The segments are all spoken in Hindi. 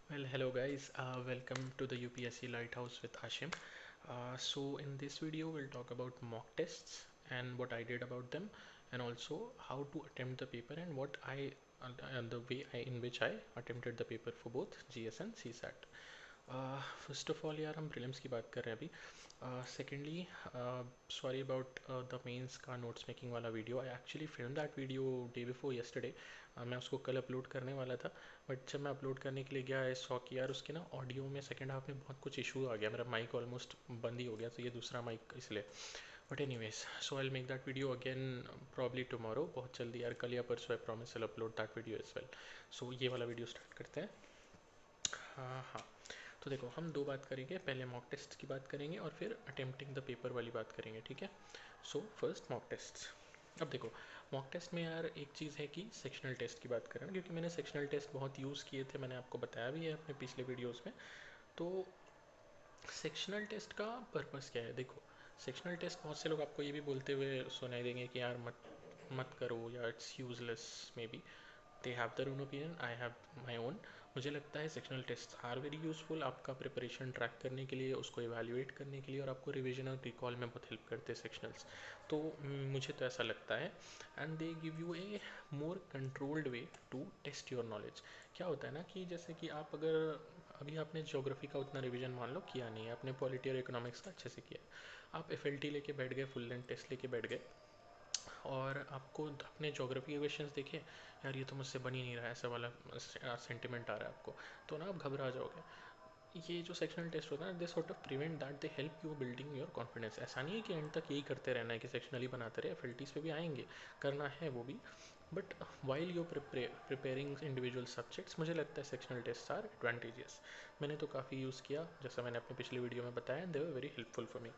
Well, hello guys, welcome to the UPSC Lighthouse with Hashim. So in this video, we'll talk about mock tests and what I did about them, and also how to attempt the paper and what I and the way in which I attempted the paper for both GS and CSAT. First of all यार हम प्रीलिम्स की बात कर रहे हैं अभी. Secondly sorry about the mains का नोट्स मेकिंग वाला video. I actually film that video day before yesterday. मैं उसको कल अपलोड करने वाला था, बट जब मैं अपलोड करने के लिए गया आई सॉ कि यार उसके ना ऑडियो में सेकेंड हाफ में बहुत कुछ इशू आ गया. मेरा माइक ऑलमोस्ट बंद ही हो गया, तो ये दूसरा माइक इसलिए. But anyways, so I will make that video again probably tomorrow, बहुत जल्दी यार, कल या परसों. I promise I will upload that video as well. So ये वाला वीडियो स्टार्ट करते हैं. हाँ हाँ, तो देखो हम दो बात करेंगे. पहले मॉक टेस्ट की बात करेंगे और फिर अटेम्प्टिंग द पेपर वाली बात करेंगे, ठीक है. So first mock test. अब देखो, मॉक टेस्ट में यार एक चीज़ है कि सेक्शनल टेस्ट की बात करें ना, क्योंकि मैंने सेक्शनल टेस्ट बहुत यूज़ किए थे, मैंने आपको बताया भी है अपने पिछले वीडियोज़ में. तो सेक्शनल टेस्ट का पर्पस क्या है? देखो, सेक्शनल टेस्ट बहुत से लोग आपको ये भी बोलते हुए सुनाई देंगे कि यार मत मत करो, या it's useless. Maybe they have their own opinion, I have my own. मुझे लगता है sectional test are very useful आपका प्रिपरेशन ट्रैक करने के लिए, उसको इवेल्युएट करने के लिए, और आपको रिविजन और रिकॉल में बहुत हेल्प करते हैं सेक्शनल्स. तो मुझे तो ऐसा लगता है. And they give you a more controlled way to test your knowledge. क्या होता है ना कि जैसे कि आप अगर अभी आपने ज्योग्राफी का उतना रिवीजन मान लो किया नहीं है, आपने पॉलिटी और इकोनॉमिक्स का अच्छे से किया, आप एफ लेके बैठ गए, फुल लेंथ टेस्ट लेके बैठ गए, और आपको अपने ज्योग्राफी के क्वेश्चंस देखे, यार ये तो मुझसे बन ही नहीं रहा है, ऐसा वाला सेंटिमेंट आ रहा है आपको, तो ना आप घबरा जाओगे. ये जो सेक्शनल टेस्ट होता है ना, they sort of prevent that, they help you building your confidence. ऐसा नहीं है कि एंड तक यही करते रहना है कि सेक्शनली बनाते रहे, एफ पे भी आएंगे, करना है वो भी. But while you preparing individual subjects, मुझे लगता है सेक्शनल टेस्ट आर एडवांटेजेस. मैंने तो काफ़ी यूज़ किया, जैसा मैंने अपने पिछले वीडियो में बताया, they were very helpful for me.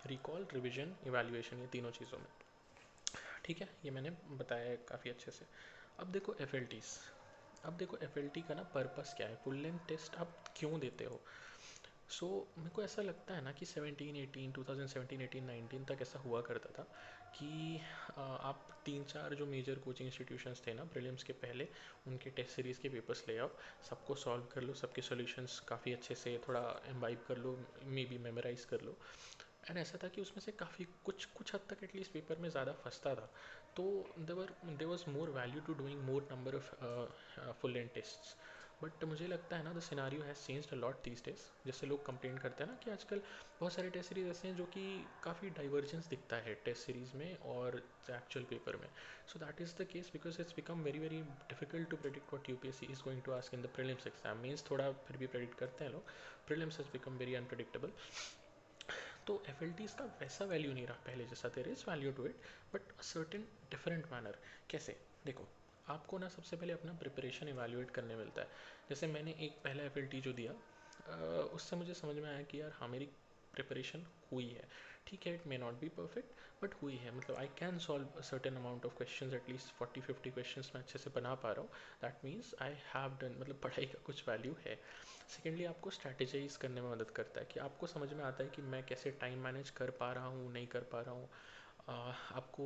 Recall, revision, evaluation, ये तीनों चीज़ों में, ठीक है, ये मैंने बताया है काफ़ी अच्छे से. अब देखो एफ अब देखो एफ का ना पर्पस क्या है, फुल लेंथ टेस्ट आप क्यों देते हो. सो मेरे को ऐसा लगता है ना कि 17-18 2017-18-19 तक ऐसा हुआ करता था कि आप तीन चार जो मेजर कोचिंग इंस्टीट्यूशंस थे ना प्रीलिम्स के पहले, उनके टेस्ट सीरीज़ के पेपर्स ले आओ, सबको सॉल्व कर लो, सबके सॉल्यूशंस काफ़ी अच्छे से थोड़ा इम्बाइब कर लो, मे बी मेमोराइज कर लो. एंड ऐसा था कि उसमें से काफ़ी कुछ कुछ हद तक एटलीस्ट पेपर में ज़्यादा फंसता था. तो there was more value to doing more number of full length test. But मुझे लगता है ना the scenario has changed a lot these days. जैसे लोग कंप्लेन करते हैं ना कि आजकल बहुत सारे टेस्ट सीरीज ऐसे हैं जो कि काफ़ी डाइवर्जेंस दिखता है टेस्ट सीरीज में और एक्चुअल पेपर में. So that is the case because it's become very very difficult to predict what UPSC is going to ask in the prelims exam. Means थोड़ा फिर भी प्रेडिक्ट करते हैं लोग, prelims has become very unpredictable. तो एफ का वैसा वैल्यू नहीं रहा पहले जैसा. There is value to it, but certain different manner. कैसे? देखो, आपको ना सबसे पहले अपना प्रिपरेशन इवेल्युएट करने मिलता है. जैसे मैंने एक पहला एफ जो दिया, उससे मुझे समझ में आया कि यार हाँ, मेरी प्रिपरेशन हुई है. ठीक है, it may not be perfect, but हुई है. मतलब I can solve certain amount of questions, at least 40-50 questions मैं अच्छे से बना पा रहा हूँ. That means I have done, मतलब पढ़ाई का कुछ वैल्यू है. सेकेंडली, आपको स्ट्रैटेजाइज करने में मदद करता है कि आपको समझ में आता है कि मैं कैसे टाइम मैनेज कर पा रहा हूँ, नहीं कर पा रहा हूँ. आपको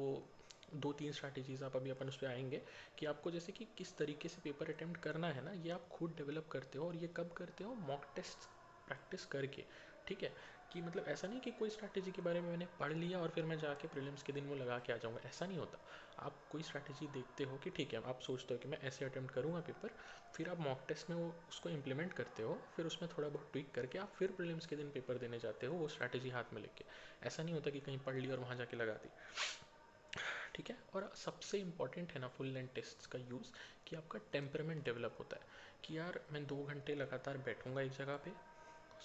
दो तीन स्ट्रैटेजीज, आप अभी अपन उस पर आएंगे, कि आपको जैसे कि किस तरीके से पेपर अटेम्प्ट करना है ना, ये आप खुद डेवलप करते हो. और ये कब करते हो? मॉक टेस्ट प्रैक्टिस करके. ठीक है, कि मतलब ऐसा नहीं कि कोई स्ट्रैटेजी के बारे में मैंने पढ़ लिया और फिर मैं जाके प्रीलिम्स के दिन वो लगा के आ जाऊँगा, ऐसा नहीं होता. आप कोई स्ट्रैटेजी देखते हो कि ठीक है, आप सोचते हो कि मैं ऐसे अटेम्प्ट करूँगा पेपर, फिर आप मॉक टेस्ट में वो उसको इम्प्लीमेंट करते हो, फिर उसमें थोड़ा बहुत ट्विक करके आप फिर प्रीलिम्स के दिन पेपर देने जाते हो वो स्ट्रैटेजी हाथ में लेके. ऐसा नहीं होता कि कहीं पढ़ ली और वहाँ जाके लगा दी. ठीक है. और सबसे इंपॉर्टेंट है ना फुल लेंथ टेस्ट का यूज़, कि आपका टेम्परामेंट डेवलप होता है. कि यार मैं 2 घंटे लगातार बैठूंगा एक जगह पे,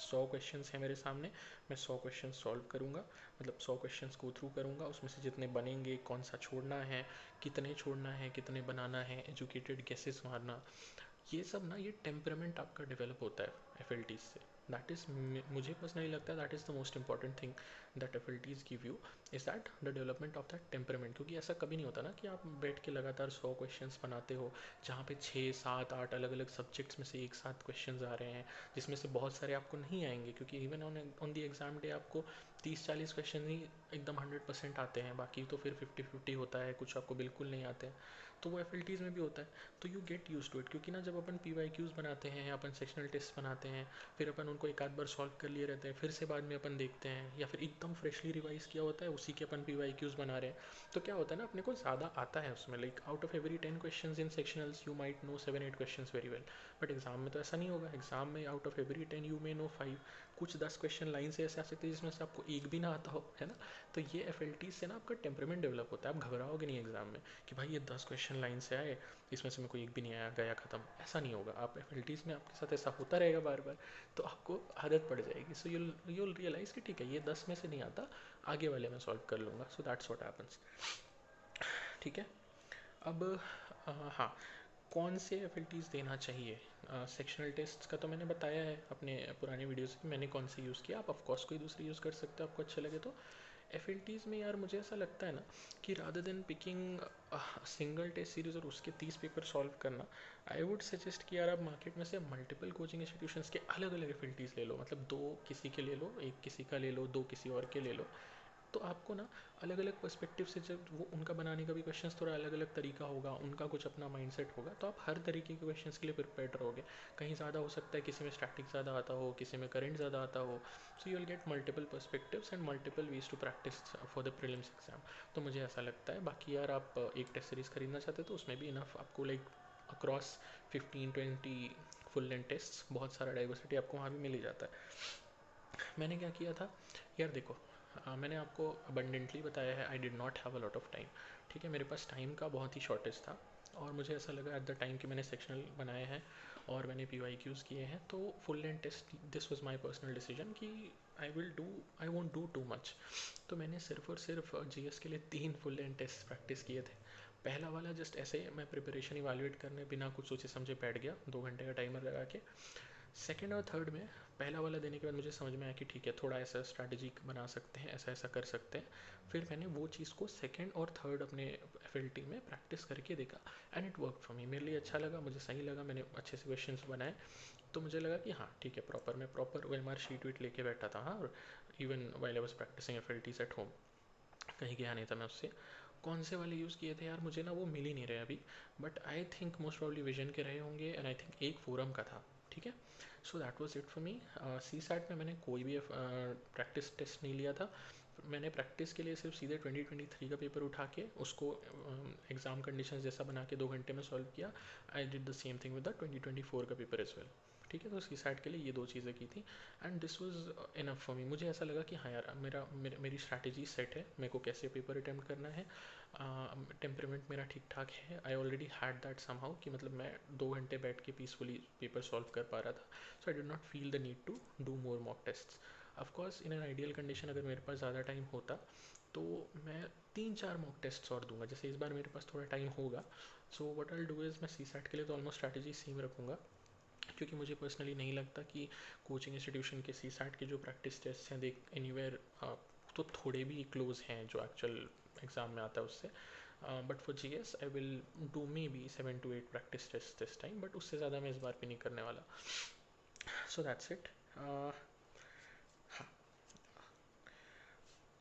100 क्वेश्चंस हैं मेरे सामने, मैं 100 क्वेश्चन सॉल्व करूँगा, मतलब 100 क्वेश्चंस को थ्रू करूँगा, उसमें से जितने बनेंगे, कौन सा छोड़ना है, कितने छोड़ना है, कितने बनाना है, एजुकेटेड गेसेस मारना. ये सब ना, ये टेम्परामेंट आपका डेवलप होता है एफ से. दैट इज़, मुझे पर्सनली लगता है that is the most important thing that F give you, is that the development of that temperament. क्योंकि ऐसा कभी नहीं होता ना कि आप बैठ के लगातार 100 क्वेश्चंस बनाते हो, जहाँ पे 6-7-8 अलग अलग सब्जेक्ट्स में से एक साथ क्वेश्चंस आ रहे हैं, जिसमें से बहुत सारे आपको नहीं आएंगे, क्योंकि even on the exam day आपको 30-40 क्वेश्चन ही एकदम 100% आते हैं, बाकी तो फिर 50-50 होता है, कुछ आपको बिल्कुल नहीं आते हैं. तो वो FLTs में भी होता है। तो you get used to it, क्योंकि ना जब अपन PYQs बनाते हैं, अपन सेक्शनल टेस्ट बनाते हैं, फिर अपन उनको एक आध बार सॉल्व कर लिए रहते हैं, फिर से बाद में अपन देखते हैं, या फिर एकदम फ्रेशली रिवाइज किया होता है उसी के अपन PYQs बना रहे हैं, तो क्या होता है ना, अपने को ज़्यादा आता है उसमें। Like out of every 10 question in sectionals you might know 7-8 question very well, but exam में तो ऐसा नहीं होगा। एग्जाम में out of every 10 you may know 5, कुछ 10 क्वेश्चन लाइन से ऐसे आ सकते हैं जिसमें से आपको एक भी ना आता हो, है ना। तो ये FLT से ना आपका टेम्परामेंट डेवलप होता है, आप घबराओगे नहीं एग्जाम में कि भाई ये 10 क्वेश्चन लाइन से आए, इसमें से मेरे को एक भी नहीं आया, गया खत्म, ऐसा नहीं होगा। आप FLTs में आपके साथ ऐसा होता रहेगा बार बार, तो आपको आदत पड़ जाएगी। सो यूल रियलाइज कि ठीक है, ये 10 में से नहीं आता, आगे वाले मैं सॉल्व कर लूँगा। सो दैट्स व्हाट हैपेंस, ठीक है। अब हाँ, कौन से FLTs देना चाहिए। सेक्शनल टेस्ट का तो मैंने बताया है अपने पुराने वीडियोस में, मैंने कौन से यूज़ किया। आप ऑफकोर्स कोई दूसरी यूज़ कर सकते हो, आपको अच्छा लगे तो। FLTs में यार मुझे ऐसा लगता है ना कि rather than picking single test series और उसके 30 पेपर सॉल्व करना, आई वुड सजेस्ट कि यार आप मार्केट में से मल्टीपल कोचिंग इंस्टीट्यूशंस के अलग अलग FLTs ले लो। मतलब 2 किसी के ले लो, एक किसी का ले लो, 2 किसी और के ले लो। तो आपको ना अलग अलग पर्सपेक्टिव से, जब वो उनका बनाने का भी क्वेश्चंस थोड़ा अलग अलग तरीका होगा, उनका कुछ अपना माइंडसेट होगा, तो आप हर तरीके के क्वेश्चंस के लिए प्रिपेयर्ड रहोगे। कहीं ज़्यादा हो सकता है किसी में स्टैटिक ज़्यादा आता हो, किसी में करंट ज़्यादा आता हो। So you will get multiple perspectives and multiple ways to practice for the prelims exam. तो मुझे ऐसा लगता है। बाकी यार आप एक टेस्ट सीरीज़ खरीदना चाहते तो उसमें भी इनफ आपको, like across 15-20 full length test, बहुत सारा डाइवर्सिटी आपको वहाँ भी मिल ही जाता है। मैंने क्या किया था यार, देखो मैंने आपको अबंडेंटली बताया है, आई did not have a lot of time, ठीक है। मेरे पास टाइम का बहुत ही शॉर्टेज था, और मुझे ऐसा लगा एट द टाइम कि मैंने सेक्शनल बनाए हैं और मैंने PYQs किए हैं, तो full length test, this was my personal decision कि I won't do too much. तो मैंने सिर्फ और सिर्फ GS के लिए 3 फुल लेंथ टेस्ट प्रैक्टिस किए थे। पहला वाला जस्ट ऐसे मैं प्रिपरेशन इवैल्यूएट करने बिना कुछ सोचे समझे बैठ गया, 2 घंटे का टाइमर लगा के। सेकेंड और थर्ड में पहला वाला देने के बाद मुझे समझ में आया कि ठीक है, थोड़ा ऐसा स्ट्रैटेजी बना सकते हैं, ऐसा ऐसा कर सकते हैं। फिर मैंने वो चीज़ को सेकेंड और थर्ड अपने FLT में प्रैक्टिस करके देखा, and it work for me. मेरे लिए अच्छा लगा, मुझे सही लगा, मैंने अच्छे से क्वेश्चंस बनाए। तो मुझे लगा कि हाँ ठीक है, मैं प्रॉपर OMR शीट वीट लेके बैठा था। हाँ, और even while I was practising FLTs at home, कहीं गया नहीं था मैं उससे। कौन से वाले यूज़ किए थे यार, मुझे ना वो मिल ही नहीं रहे अभी, but I think most probably vision के रहे होंगे, एंड आई थिंक एक फोरम का था, ठीक है। So that was it for me. CSAT में मैंने कोई भी प्रैक्टिस टेस्ट नहीं लिया था। मैंने प्रैक्टिस के लिए सिर्फ सीधे 2023 का पेपर उठा के उसको एग्ज़ाम कंडीशंस जैसा बना के 2 घंटे में सॉल्व किया। I did the same thing with the 2024 का पेपर एज वेल, ठीक है। तो CSAT के लिए ये 2 चीज़ें की थी, and this was enough for me. मुझे ऐसा लगा कि हाँ यार, मेरी स्ट्रैटेजी सेट है, मेरे को कैसे पेपर अटैम्प्ट करना है, टेम्परामेंट मेरा ठीक ठाक है। I already had that somehow कि मतलब मैं 2 घंटे बैठ के पीसफुली पेपर सॉल्व कर पा रहा था। So I did not feel the need to do more mock tests. Of course in an ideal condition अगर मेरे पास ज़्यादा टाइम होता तो मैं 3-4 मॉक टेस्ट्स और दूंगा, जैसे इस बार मेरे पास थोड़ा टाइम होगा। So what I do is, मैं CSAT के लिए तो ऑलमोस्ट स्ट्रैटेजी सेम रखूँगा, क्योंकि मुझे पर्सनली नहीं लगता कि कोचिंग इंस्टीट्यूशन के CSAT के जो प्रैक्टिस टेस्ट हैं, देख एनीवेयर तो थोड़े भी क्लोज हैं जो एक्चुअल एग्ज़ाम में आता है उससे। But for GS I will do maybe 7-8 practice test this time, but उससे ज़्यादा मैं इस बार भी नहीं करने वाला। So that's it.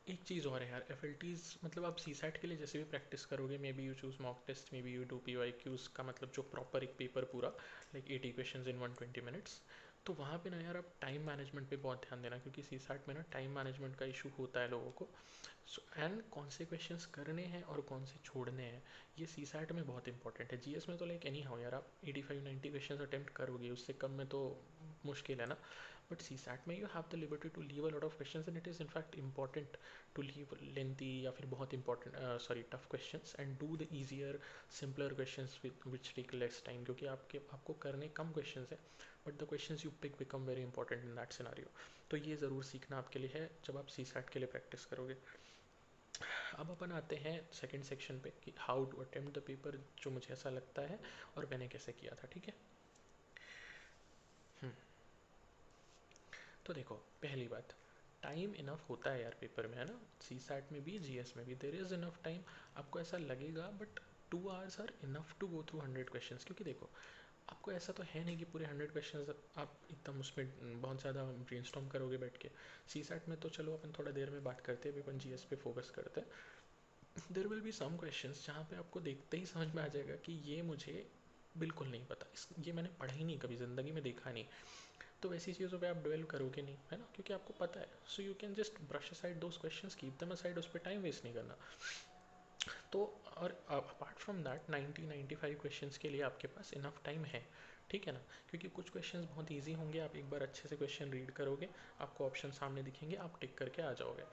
एक चीज़ और है यार, FLTs मतलब आप CSAT के लिए जैसे भी प्रैक्टिस करोगे, maybe you choose mock test, maybe you do PYQs का मतलब जो प्रॉपर एक पेपर पूरा, लाइक 80 क्वेश्चंस इन 120 मिनट्स। तो वहाँ पे ना यार आप टाइम मैनेजमेंट पे बहुत ध्यान देना, क्योंकि CSAT में ना टाइम मैनेजमेंट का इशू होता है लोगों को। एंड कौन से क्वेश्चंस करने हैं और कौन से छोड़ने हैं, ये CSAT में बहुत इंपॉर्टेंट है। GS में तो लाइक एनी हाउ यार आप 85-90 क्वेश्चंस अटेम्प्ट करोगे, उससे कम में तो मुश्किल है ना। बट CSAT में you have the liberty to leave a lot of questions, and it is in fact important to leave lengthy या फिर बहुत important tough questions, and do the easier simpler questions which take less time, क्योंकि आपको करने कम क्वेश्चंस हैं, but the questions you pick become very important in that scenario. तो ये ज़रूर सीखना आपके लिए है जब आप CSAT के लिए प्रैक्टिस करोगे। अब अपन आते हैं सेकंड सेक्शन पे कि how to attempt the paper, जो मुझे ऐसा लगता है और मैंने कैसे किया था, ठीक है। हम्म, तो देखो पहली बात, टाइम इनफ होता है यार पेपर में, है ना। CSAT में भी GS में भी देर इज़ इनफ टाइम। आपको ऐसा लगेगा, but 2 hours are enough to go through 100 questions, क्योंकि देखो आपको ऐसा तो है नहीं कि पूरे 100 क्वेश्चंस आप एकदम उसमें बहुत ज़्यादा ब्रेनस्टॉर्म करोगे बैठ के। CSAT में तो चलो अपन थोड़ा देर में बात करते हैं, अभी अपन GS पे फोकस करते हैं। There will be some questions जहाँ पे आपको देखते ही समझ में आ जाएगा कि ये मुझे बिल्कुल नहीं पता, ये मैंने पढ़ा ही नहीं, कभी ज़िंदगी में देखा नहीं। तो वैसी चीज़ों पे आप डवेल करोगे नहीं, है ना, क्योंकि आपको पता है। So you can just brush aside those questions, keep them aside, उस पर टाइम वेस्ट नहीं करना। तो और अपार्ट फ्रॉम दैट 90-95 क्वेश्चंस के लिए आपके पास इनफ टाइम है, ठीक है ना। क्योंकि कुछ क्वेश्चंस बहुत इजी होंगे, आप एक बार अच्छे से क्वेश्चन रीड करोगे, आपको ऑप्शन सामने दिखेंगे, आप टिक करके आ जाओगे।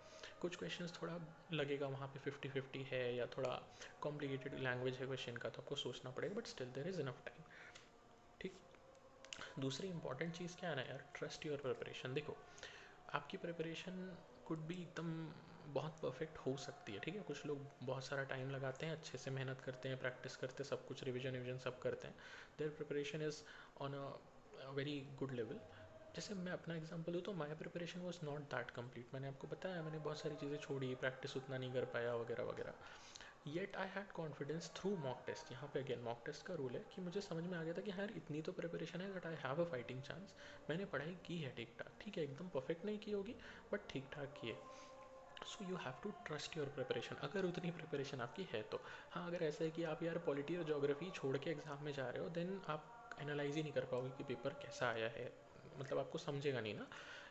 कुछ क्वेश्चंस थोड़ा लगेगा वहाँ पे 50-50 है, या थोड़ा कॉम्प्लिकेटेड लैंग्वेज है क्वेश्चन का, तो आपको सोचना पड़ेगा, but still there is enough time, ठीक। दूसरी इंपॉर्टेंट चीज़ क्या है ना यार, ट्रस्ट योर प्रिपरेशन। देखो, आपकी प्रिपरेशन कुड भी एकदम बहुत परफेक्ट हो सकती है, ठीक है। कुछ लोग बहुत सारा टाइम लगाते हैं, अच्छे से मेहनत करते हैं, प्रैक्टिस करते हैं, सब कुछ रिविजन सब करते हैं, there preparation is on a very good level. जैसे मैं अपना एग्जांपल दूँ तो my preparation was not that complete. मैंने आपको बताया, मैंने बहुत सारी चीज़ें छोड़ी, प्रैक्टिस उतना नहीं कर पाया वगैरह वगैरह। Yet I had confidence through mock test. यहाँ पे अगेन मॉक टेस्ट का रूल है कि मुझे समझ में आ गया था कि हाँ यार इतनी तो प्रिपरेशन है that I have a fighting chance. मैंने पढ़ाई की है ठीक ठाक, ठीक है, एकदम परफेक्ट नहीं की होगी बट ठीक ठाक की है। So you have to trust your preparation, अगर उतनी प्रिपरेशन आपकी है तो। हाँ, अगर ऐसा है कि आप यार पॉलिटी और जोग्राफी छोड़ के एग्जाम में जा रहे हो, देन आप एनालाइज ही नहीं कर पाओगे कि पेपर कैसा आया है, मतलब आपको समझेगा नहीं ना।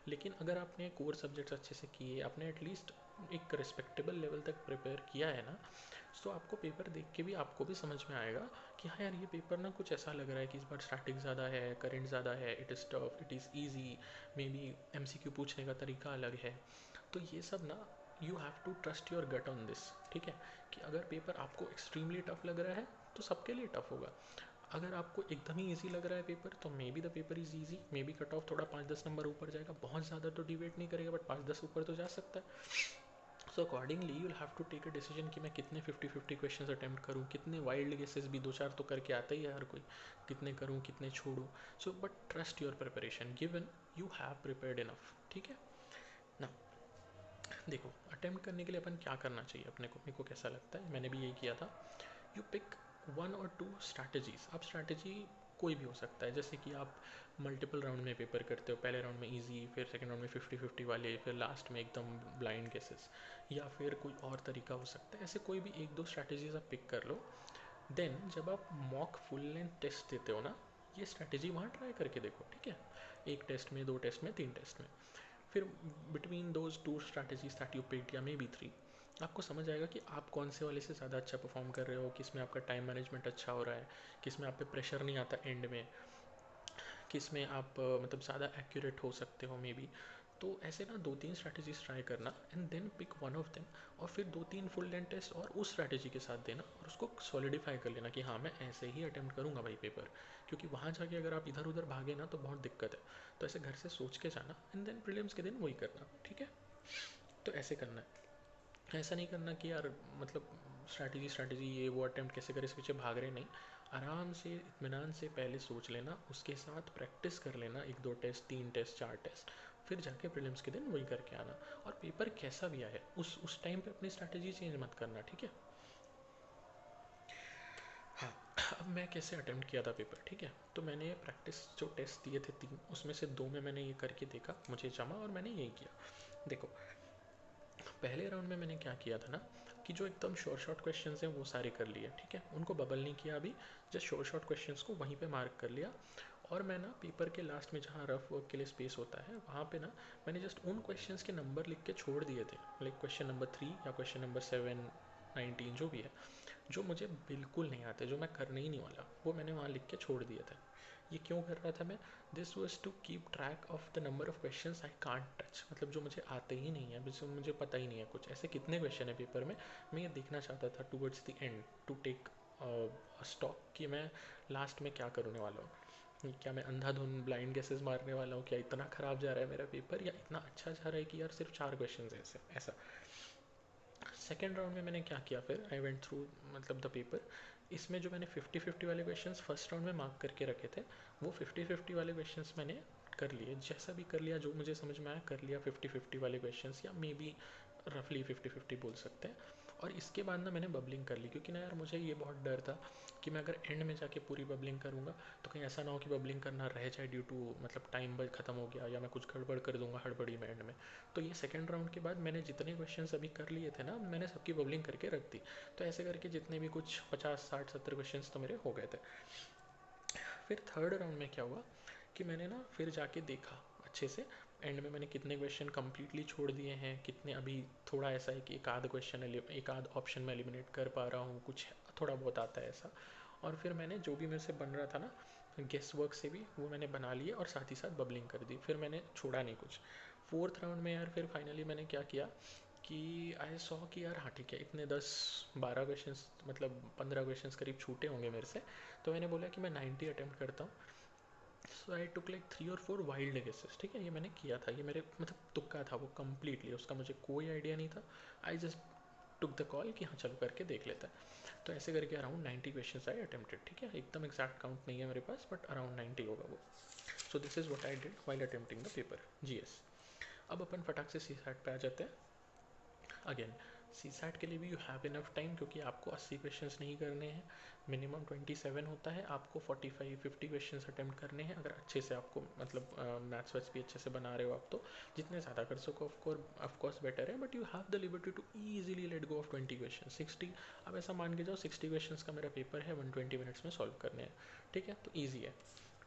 लेकिन अगर आपने कोर सब्जेक्ट्स अच्छे से किए, आपने एटलीस्ट एक रिस्पेक्टेबल लेवल तक प्रिपेयर किया है ना, तो आपको पेपर देख के भी आपको भी समझ में आएगा कि हाँ यार ये पेपर ना कुछ ऐसा लग रहा है कि इस बार स्टैटिक ज़्यादा है, करंट ज़्यादा है, it is tough, it is easy, may be MCQ पूछने का तरीका अलग है। तो ये सब ना, you have to trust your gut on this, ठीक है। कि अगर पेपर आपको एक्सट्रीमली टफ लग रहा है तो सबके लिए टफ होगा। अगर आपको एकदम ही ईजी लग रहा है पेपर, तो may be the paper is easy, may be cut off थोड़ा 5-10 नंबर ऊपर जाएगा, बहुत ज़्यादा तो डिबेट नहीं करेगा बट 5-10 ऊपर तो जा सकता है। So accordingly you will have to take a decision कि मैं कितने 50-50 क्वेश्चंस अटेम्प्ट करूँ, कितने वाइल्ड गेसेस भी 2-4 तो करके आता ही है हर कोई, कितने करूँ कितने छोड़ूँ। So but trust your preparation given you have prepared enough, ठीक है ना। देखो, अटेम्प्ट करने के लिए अपन क्या करना चाहिए अपने को, मेरे को कैसा लगता है, मैंने भी यही किया था। You pick 1 or 2 strategies. अब स्ट्रैटेजी कोई भी हो सकता है, जैसे कि आप मल्टीपल राउंड में पेपर करते हो, पहले राउंड में इजी, फिर सेकंड राउंड में 50-50 वाले, फिर लास्ट में एकदम ब्लाइंड गेसेस, या फिर कोई और तरीका हो सकता है। ऐसे कोई भी 1-2 स्ट्रैटेजीज आप पिक कर लो। देन जब आप मॉक फुल लेंथ टेस्ट देते हो ना, ये स्ट्रैटेजी वहाँ ट्राई करके देखो, ठीक है। 1 टेस्ट में, 2 टेस्ट में, 3 टेस्ट में, फिर between those 2 strategies that you picked, या मे बी 3, आपको समझ आएगा कि आप कौन से वाले से ज़्यादा अच्छा परफॉर्म कर रहे हो, किस में आपका टाइम मैनेजमेंट अच्छा हो रहा है, किस में आप पे प्रेशर नहीं आता एंड में, किस में आप मतलब ज़्यादा एक्यूरेट हो सकते हो मे बी। तो ऐसे ना 2-3 स्ट्रैटेजीज ट्राई करना, and then pick one of them, और फिर 2-3 फुल लेंथ टेस्ट और उस स्ट्रैटेजी के साथ देना, और उसको सॉलिडिफाई कर लेना कि हाँ मैं ऐसे ही अटेम्प्ट करूँगा भाई पेपर। क्योंकि वहाँ जाके अगर आप इधर उधर भागे ना तो बहुत दिक्कत है। तो ऐसे घर से सोच के जाना, एंड देन प्रीलिम्स के दिन वही करना, ठीक है। तो ऐसे करना है, ऐसा नहीं करना कि यार मतलब स्ट्रैटेजी स्ट्रैटेजी ये वो अटेम्प्ट कैसे करें, इस पीछे भाग रहे नहीं। आराम से इत्मीनान से पहले सोच लेना, उसके साथ प्रैक्टिस कर लेना, 1-2 टेस्ट, 3 टेस्ट, 4 टेस्ट, फिर जाके प्रीलिम्स के दिन वही करके आना। और पेपर कैसा भी आए उस टाइम पे अपनी स्ट्रैटेजी चेंज मत करना, ठीक है। हाँ, अब मैं कैसे अटेम्प्ट किया था पेपर, ठीक है। तो मैंने प्रैक्टिस जो टेस्ट दिए थे 3, उसमें से 2 में मैंने ये करके देखा, मुझे जमा, और मैंने यही किया। देखो, पहले राउंड में मैंने क्या किया था ना, कि जो एकदम शॉर्ट क्वेश्चंस हैं वो सारे कर लिए, ठीक है, उनको बबल नहीं किया अभी, जस्ट शॉर्ट क्वेश्चंस को वहीं पे मार्क कर लिया। और मैं ना पेपर के लास्ट में जहाँ रफ वर्क के लिए स्पेस होता है वहाँ पे ना, मैंने जस्ट उन क्वेश्चंस के नंबर लिख के छोड़ दिए थे, लाइक क्वेश्चन नंबर 3 या क्वेश्चन नंबर 7, 19 जो भी है, जो मुझे बिल्कुल नहीं आते, जो मैं करने ही नहीं वाला, वो मैंने वहाँ लिख के छोड़ दिए थे। ये क्यों कर रहा था मैं? This was to keep track of the number of question I can't touch, मतलब जो मुझे आते ही नहीं है, जिसमें मुझे पता ही नहीं है कुछ, ऐसे कितने क्वेश्चन है पेपर में, मैं ये देखना चाहता था towards the end, to take stock कि मैं लास्ट में क्या करने वाला हूँ। क्या मैं अंधाधुन ब्लाइंड गेसेस मारने वाला हूँ, क्या इतना ख़राब जा रहा है मेरा पेपर, या इतना अच्छा जा रहा है कि यार सिर्फ 4 क्वेश्चन है ऐसे, ऐसा। सेकेंड राउंड में मैंने क्या किया, फिर आई वेंट थ्रू मतलब द पेपर। इसमें जो मैंने 50-50 वाले क्वेश्चंस फर्स्ट राउंड में मार्क करके रखे थे, वो 50-50 वाले क्वेश्चंस मैंने कर लिए, जैसा भी कर लिया, जो मुझे समझ में आया कर लिया 50-50 वाले क्वेश्चंस, या मे बी रफली 50-50 बोल सकते हैं। और इसके बाद ना मैंने बबलिंग कर ली, क्योंकि ना यार मुझे ये बहुत डर था कि मैं अगर एंड में जाके पूरी बबलिंग करूँगा तो कहीं ऐसा ना हो कि बबलिंग करना रह जाए ड्यू टू मतलब टाइम ख़त्म हो गया या मैं कुछ गड़बड़ कर दूंगा हड़बड़ी में एंड में। तो ये सेकंड राउंड के बाद मैंने जितने क्वेश्चंस अभी कर लिए थे ना, मैंने सबकी बबलिंग करके रख दी। तो ऐसे करके जितने भी कुछ 50 60 70 क्वेश्चंस तो मेरे हो गए थे। फिर थर्ड राउंड में क्या हुआ कि मैंने ना फिर जाके देखा अच्छे से एंड में मैंने कितने क्वेश्चन कम्प्लीटली छोड़ दिए हैं, कितने अभी थोड़ा ऐसा है कि एक आध क्वेश्चन एक आध ऑप्शन में एलिमिनेट कर पा रहा हूँ, कुछ थोड़ा बहुत आता है ऐसा। और फिर मैंने जो भी मेरे से बन रहा था ना गेस वर्क से भी, वो मैंने बना लिए और साथ ही साथ बबलिंग कर दी, फिर मैंने छोड़ा नहीं कुछ। फोर्थ राउंड में यार फिर फाइनली मैंने क्या किया कि आई सॉ कि यार हाँ ठीक है, इतने 10 12 क्वेश्चन मतलब 15 क्वेश्चन करीब छूटे होंगे मेरे से, तो मैंने बोला कि मैं 90 अटैम्प्ट करता हूँ। सो आई टुक लाइक 3 और 4 वाइल्ड गेसेस, ठीक है, ये मैंने किया था, ये मेरे मतलब तुक्का था वो कम्प्लीटली, उसका मुझे कोई आइडिया नहीं था। I just took the call कि हाँ चलो करके देख लेता है। तो ऐसे करके अराउंड 90 क्वेश्चन आई अटेम्प्टेड, ठीक है, एकदम एग्जैक्ट काउंट नहीं है मेरे पास बट अराउंड 90 होगा वो। So this is what I did while attempting the paper GS. अब अपन फटाक से सी सैट पे आ जाते हैं। अगेन सी सैट के लिए भी यू हैव इनफ टाइम, क्योंकि आपको 80 क्वेश्चन नहीं करने हैं, मिनिमम 27 होता है, आपको 45 50 क्वेश्चन अटैम्प्ट करने हैं अगर अच्छे से आपको मतलब मैथ्स वैथ्स भी अच्छे से बना रहे हो आप, तो जितने ज़्यादा कर सको ऑफकोर्स बेटर है, but you have the liberty to easily let go of 20 question 60। अब ऐसा मान के जाओ 60 क्वेश्चन का मेरा पेपर है, 120 मिनट्स में सॉल्व करने हैं, ठीक है, तो ईजी है,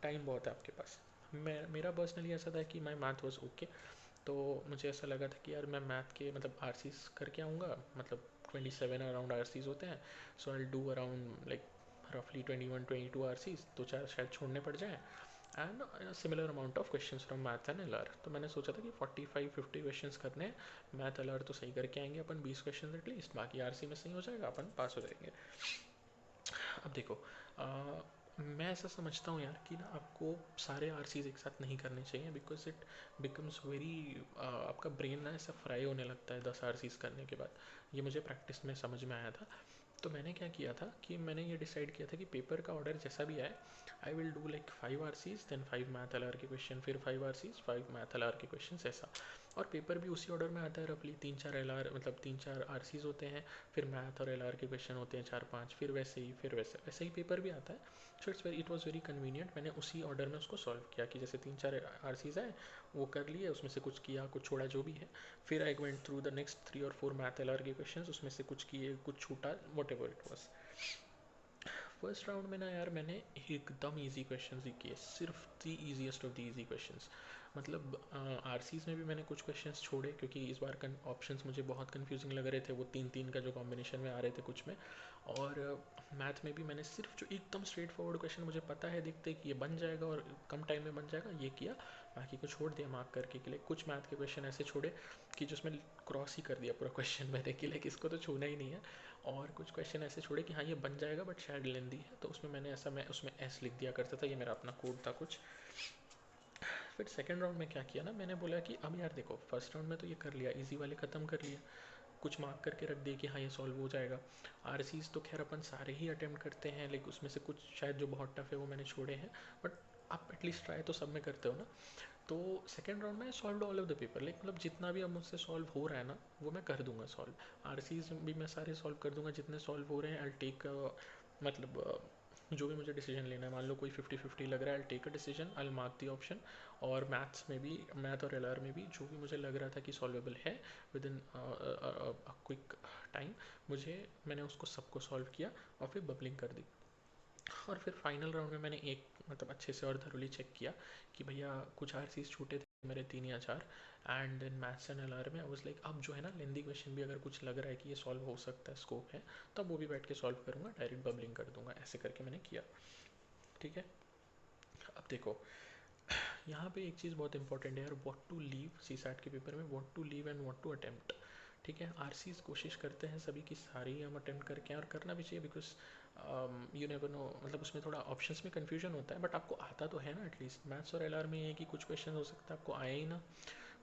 टाइम बहुत है आपके पास। मेरा पर्सनली ऐसा था कि माई मैथ वॉज ओके, तो मुझे ऐसा लगा था कि यार मैं मैथ के मतलब आर करके आऊँगा, मतलब 27 अराउंड आर होते हैं, सो आई डू अराउंड लाइक रफली 21 22 आर, दो चार शायद छोड़ने पड़ जाएँ, and similar amount of question from math and L. तो मैंने सोचा था कि 45 50 क्वेश्चन करने हैं, मैथ एल तो सही करके आएंगे अपन 20 क्वेश्चन एटलीस्ट, बाकी आर में सही हो जाएगा, अपन पास हो जाएंगे। अब देखो मैं ऐसा समझता हूँ यार कि ना आपको सारे आर एक साथ नहीं करने चाहिए, बिकॉज इट बिकम्स वेरी आपका ब्रेन ना ऐसा फ्राई होने लगता है 10 आर करने के बाद, ये मुझे प्रैक्टिस में समझ में आया था। तो मैंने क्या किया था कि मैंने ये डिसाइड किया था कि पेपर का ऑर्डर जैसा भी आए, I will do like 5 R then 5 math L के क्वेश्चन, फिर 5 आर 5 मैथ एल के क्वेश्चन ऐसा। और पेपर भी उसी ऑर्डर में आता है रफली, 3 4 एल मतलब 3 4 आर होते हैं, फिर मैथ और एल के क्वेश्चन होते हैं 4 5, फिर वैसे ही फिर वैसे वैसे ही पेपर भी आता है। So it was very convenient, मैंने उसी ऑर्डर में उसको सॉल्व किया कि जैसे 3 4 आर आए वो कर लिए, उसमें से कुछ किया कुछ छोड़ा जो भी है, फिर I went through the next 3 और 4 मैथ एल के क्वेश्चन, उसमें से कुछ किए कुछ छूटा, what ever it was. First round में ना यार मैंने एकदम इजी क्वेश्चंस ही किए, सिर्फ the easiest of the easy questions. मतलब आर में भी मैंने कुछ क्वेश्चंस छोड़े, क्योंकि इस बार ऑप्शंस मुझे बहुत कंफ्यूजिंग लग रहे थे, वो 3 3 का जो कॉम्बिनेशन में आ रहे थे कुछ में। और मैथ में भी मैंने सिर्फ जो एकदम स्ट्रेट फॉरवर्ड क्वेश्चन मुझे पता है दिखते कि ये बन जाएगा और कम टाइम में बन जाएगा, ये किया, बाकी को छोड़ दिया मार्क करके के लिए। कुछ मैथ के क्वेश्चन ऐसे छोड़े कि जिसमें क्रॉस ही कर दिया पूरा क्वेश्चन मैंने कि लाइक इसको तो छूना ही नहीं है। और कुछ क्वेश्चन ऐसे छोड़े कि हाँ ये बन जाएगा बट शायद लेंदी है, तो उसमें मैंने ऐसा मैं उसमें एस लिख दिया करता था, ये मेरा अपना कोड था कुछ। फिर सेकंड राउंड में क्या किया ना, मैंने बोला कि अब यार देखो फर्स्ट राउंड में तो ये कर लिया, इजी वाले ख़त्म कर लिया, कुछ मार्क करके रख दिए कि हाँ ये सॉल्व हो जाएगा। आर तो खैर अपन सारे ही अटैम्प्ट करते हैं, लाइक उसमें से कुछ शायद जो बहुत टफ है वो मैंने छोड़े हैं, बट आप एटलीस्ट ट्राई तो सब में करते हो ना। तो सेकेंड राउंड में solve all of the paper, like मतलब जितना भी अब मुझसे सॉल्व हो रहा है ना वो मैं कर दूंगा सॉल्व। आर भी मैं सारे सॉल्व कर दूंगा जितने सॉल्व हो रहे हैं। आई टेक मतलब जो भी मुझे डिसीजन लेना है, मान लो कोई 50 50 लग रहा है, I take a decision, I mark the option. और मैथ्स में भी, मैथ और एल में भी जो भी मुझे लग रहा था कि सॉल्वेबल है विद इन क्विक टाइम, मैंने उसको सबको सॉल्व किया और फिर बबलिंग कर दी। और फिर फाइनल राउंड में मैंने एक मतलब अच्छे से और थरोली चेक किया कि भैया कुछ आर छूटे थे मेरे 3 या 4, and then maths and L में आई वाज लाइक अब जो है ना लेंदी क्वेश्चन भी अगर कुछ लग रहा है कि ये सॉल्व हो सकता है, स्कोप है, तब वो भी बैठ के सॉल्व करूँगा, डायरेक्ट बबलिंग कर दूंगा, ऐसे करके मैंने किया, ठीक है। अब देखो यहाँ पे एक चीज़ बहुत इंपॉर्टेंट है यार, what to leave CSAT के पेपर में, what to leave and what to attempt, ठीक है। आर कोशिश करते हैं सभी की सारी हम अटेम्प्ट करके और करना भी चाहिए, बिकॉज यू नेवर नो, मतलब उसमें थोड़ा ऑप्शंस में कन्फ्यूजन होता है, बट आपको आता तो है ना एटलीस्ट। मैथ्स और एल में ये है कि कुछ क्वेश्चन हो सकता है आपको आए ही ना,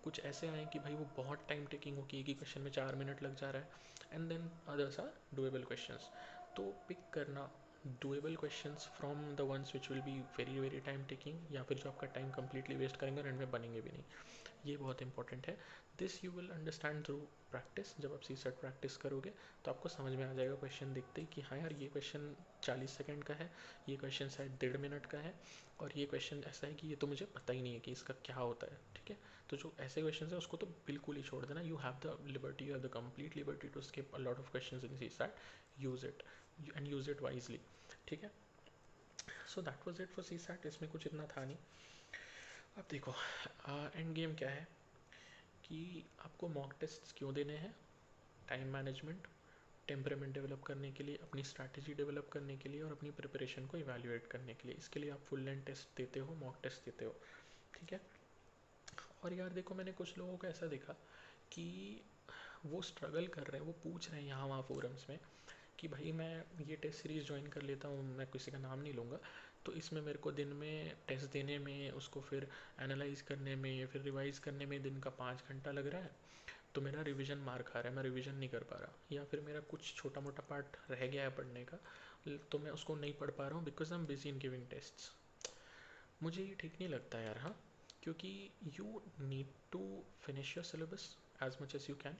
कुछ ऐसे आए कि भाई वो बहुत टाइम टेकिंग हो कि एक ही क्वेश्चन में 4 मिनट लग जा रहा है, and then others are doable question. तो पिक करना doable questions from the ones which will be very very time taking, या फिर जो आपका टाइम कंप्लीटली वेस्ट करेंगे और एंड में बनेंगे भी नहीं। ये बहुत इंपॉर्टेंट है। This you will understand through practice. जब आप सी सेट प्रैक्टिस करोगे तो आपको समझ में आ जाएगा क्वेश्चन देखते ही कि हाँ यार ये क्वेश्चन 40 सेकंड का है, ये क्वेश्चन शायद 1.5 मिनट का है, और ये क्वेश्चन ऐसा है कि ये तो मुझे पता ही नहीं है कि इसका क्या होता है। ठीक है, तो जो ऐसे क्वेश्चन है उसको तो बिल्कुल ही छोड़ देना। You have the liberty, you have the complete liberty to skip a lot of question in CSAT. Use it and use it wisely. ठीक है, so that was it for CSAT. इसमें कुछ इतना था नहीं। अब देखो एंड गेम क्या है कि आपको मॉक टेस्ट क्यों देने हैं। टाइम मैनेजमेंट, टेम्परामेंट डेवलप करने के लिए, अपनी स्ट्रैटेजी डेवलप करने के लिए, और अपनी प्रिपरेशन को इवैल्यूएट करने के लिए। इसके लिए आप फुल लेंथ टेस्ट देते हो, मॉक टेस्ट देते हो। ठीक है, और यार देखो मैंने कुछ लोगों को ऐसा देखा कि वो स्ट्रगल कर रहे हैं, वो पूछ रहे हैं यहाँ वहाँ फोरम्स में कि भाई मैं ये टेस्ट सीरीज़ ज्वाइन कर लेता हूँ, मैं किसी का नाम नहीं लूँगा, तो इसमें मेरे को दिन में टेस्ट देने में, उसको फिर एनालाइज करने में, फिर रिवाइज करने में दिन का 5 घंटा लग रहा है, तो मेरा रिवीजन मार खा रहा है, मैं रिवीजन नहीं कर पा रहा, या फिर मेरा कुछ छोटा मोटा पार्ट रह गया है पढ़ने का, तो मैं उसको नहीं पढ़ पा रहा हूँ because I am busy in giving tests. मुझे ये ठीक नहीं लगता यार। हाँ, क्योंकि you need to finish your syllabus as much as you can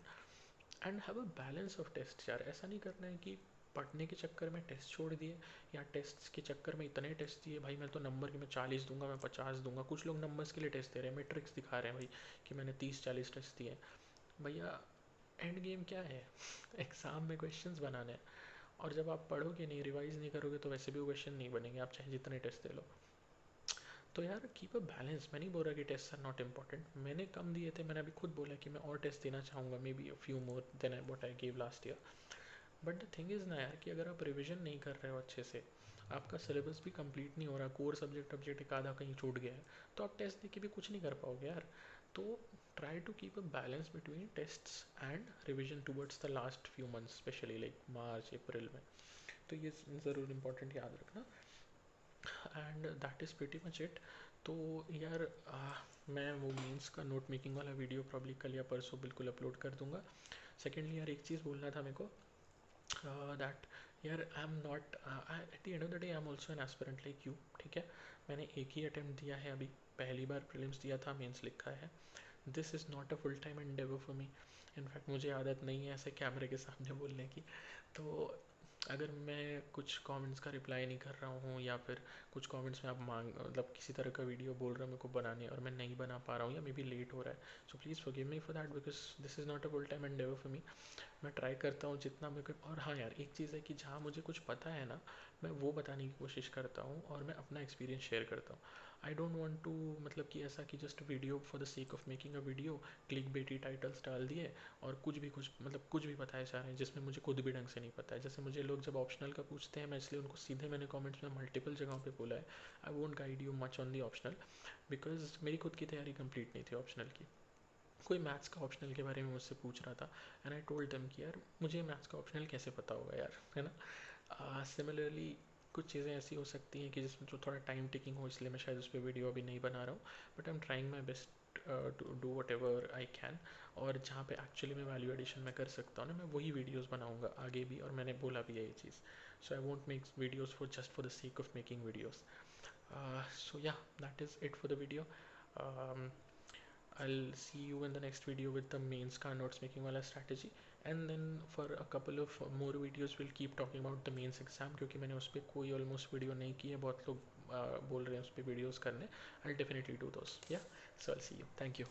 and have a balance of test. यार ऐसा नहीं करना है कि पढ़ने के चक्कर में टेस्ट छोड़ दिए, या टेस्ट के चक्कर में इतने टेस्ट दिए भाई मैं तो नंबर की मैं 40 दूंगा, मैं 50 दूंगा। कुछ लोग नंबर्स के लिए टेस्ट दे रहे हैं, मैट्रिक्स दिखा रहे हैं भाई कि मैंने 30-40 टेस्ट दिए। भैया एंड गेम क्या है एग्ज़ाम में क्वेश्चंस बनाने हैं, और जब आप पढ़ोगे नहीं, रिवाइज नहीं करोगे, तो वैसे भी वो क्वेश्चन नहीं बनेंगे, आप चाहे जितने टेस्ट दे लो। तो यार कीप अ बैलेंस। मैं नहीं बोल रहा कि टेस्ट आर नॉट इम्पॉर्टेंट, मैंने कम दिए थे, मैंने अभी खुद बोला कि मैं और टेस्ट देना चाहूँगा, may be a few more than what I give last year. But the thing is ना यार कि अगर आप रिविजन नहीं कर रहे हो अच्छे से, आपका सिलेबस भी कंप्लीट नहीं हो रहा, कोर सब्जेक्ट एक आधा कहीं छूट गया है, तो आप टेस्ट दे के भी कुछ नहीं कर पाओगे यार। तो try to keep a balance between tests and revision towards the last few months, specially like March April में। तो ये ज़रूर इम्पोर्टेंट याद रखना। And that is pretty much it. तो यार मैं वो मीन्स का नोट मेकिंग वाला वीडियो प्रॉब्ली कल या परसों बिल्कुल अपलोड कर दूंगा। सेकेंडली यार एक चीज़ बोलना था मेरे को, दैट यार I am not at the end of the day I am also an aspirant like you. ठीक है, मैंने एक ही अटैम्प्ट दिया है अभी, पहली बार प्रीलिम्स दिया था, मेंस लिखा है। This is not a full time Endeavour for me. In fact मुझे आदत नहीं है ऐसे कैमरे के सामने बोलने की। तो अगर मैं कुछ कमेंट्स का रिप्लाई नहीं कर रहा हूँ, या फिर कुछ कमेंट्स में आप मांग मतलब किसी तरह का वीडियो बोल रहे हो मेरे को बनाने, और मैं नहीं बना पा रहा हूँ, या मे बी लेट हो रहा है, so please forgive me for that, because this is not a full time Endeavour for me. मैं ट्राई करता हूँ जितना मेरे को। और हाँ यार एक चीज़ है कि जहाँ मुझे कुछ पता है ना, मैं वो बताने की कोशिश करता हूँ, और मैं अपना एक्सपीरियंस शेयर करता हूँ। आई डोंट वांट टू मतलब कि ऐसा कि just video for the sake of making a video, click बेटी टाइटल्स डाल दिए, और कुछ भी कुछ मतलब कुछ भी बताया जा रहे हैं जिसमें मुझे खुद भी ढंग से नहीं पता है। जैसे मुझे लोग जब ऑप्शनल का पूछते हैं, मैं इसलिए उनको सीधे मैंने कमेंट्स में मल्टीपल जगहों पे बोला है, I won't guide you much on the optional, because मेरी खुद की तैयारी कंप्लीट नहीं थी ऑप्शनल की। कोई मैथ्स का ऑप्शनल के बारे में मुझसे पूछ रहा था, एंड आई टोल्ड देम कि यार मुझे मैथ्स का ऑप्शनल कैसे पता होगा यार, है ना। सिमिलरली कुछ चीज़ें ऐसी हो सकती हैं कि जिसमें जो थोड़ा टाइम टेकिंग हो, इसलिए मैं शायद उस पर वीडियो अभी नहीं बना रहा हूँ, but I am trying my best to do whatever I can. और जहाँ पे एक्चुअली मैं वैल्यू एडिशन में कर सकता हूँ ना, मैं वही वीडियोज़ बनाऊँगा आगे भी, और मैंने बोला भी है ये चीज़। So I won't make videos for just for the sake of making videos. So yeah, that is it for the video. um, I'll see you in the next video with the mains का notes making वाला strategy, and then for a couple of more videos we'll keep talking about the mains exam, क्योंकि मैंने उस पर कोई almost video नहीं की है, बहुत लोग बोल रहे हैं उस पर videos करने। I'll definitely do those. Yeah, so I'll see you. Thank you.